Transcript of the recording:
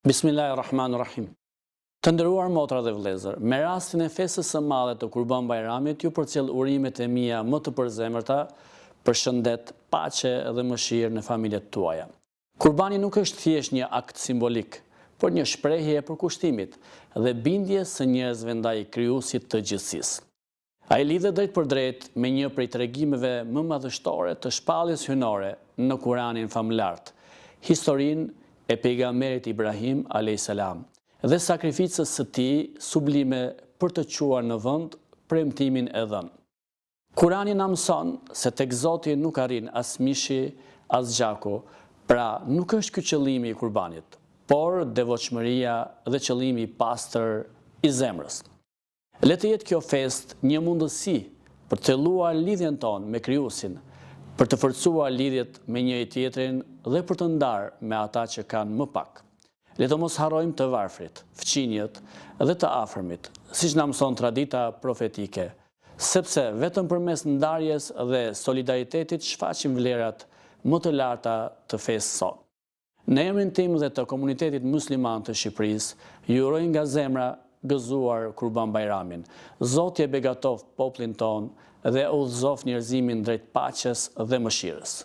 Bismillahirrahmanirrahim. Të nderuar motra dhe vëllezër, me rastin e festës së madhe të Kurban Bayramit, ju përcjell urimet e mia më të përzemërta për shëndet, paqe dhe mëshirë në familjet tuaja. Kurbani nuk është thjesht një akt simbolik, por një shprehje e përkushtimit dhe bindjes së njerëzve ndaj Krijuesit të gjithësisë. Ai lidhet drejt për drejt me një prej tregimeve më madhështore të shpalljes hyjnore në Kuranin famulart, historinë e pejgamberit Ibrahim a.s. dhe sakrificës së tij sublime për të quar në vend premtimin e dhënë. Kurani na mëson se tek Zoti nuk arrin as mishi, as gjaku, pra nuk është ky qëllimi i kurbanit, por devotshmëria dhe qëllimi i pastër i zemrës. Le të jetë kjo festë një mundësi për të thelluar lidhjen tonë me Krijuesin, për të forcuar lidhjet me njëri tjetrin dhe për të ndarë me ata që kanë më pak. Le të mos harrojmë të varfrit, fëmijët dhe të afërmit, siç na mëson tradita profetike, sepse vetëm përmes ndarjes dhe solidaritetit shfaqim vlerat më të larta të fesë sot. Në emrin tim dhe të komunitetit musliman të Shqipërisë, ju uroj nga zemra gëzuar Kurban Bayramin. Zoti e begatoft popullin ton dhe udhëzoft njerëzimin drejt paqes dhe mëshirës.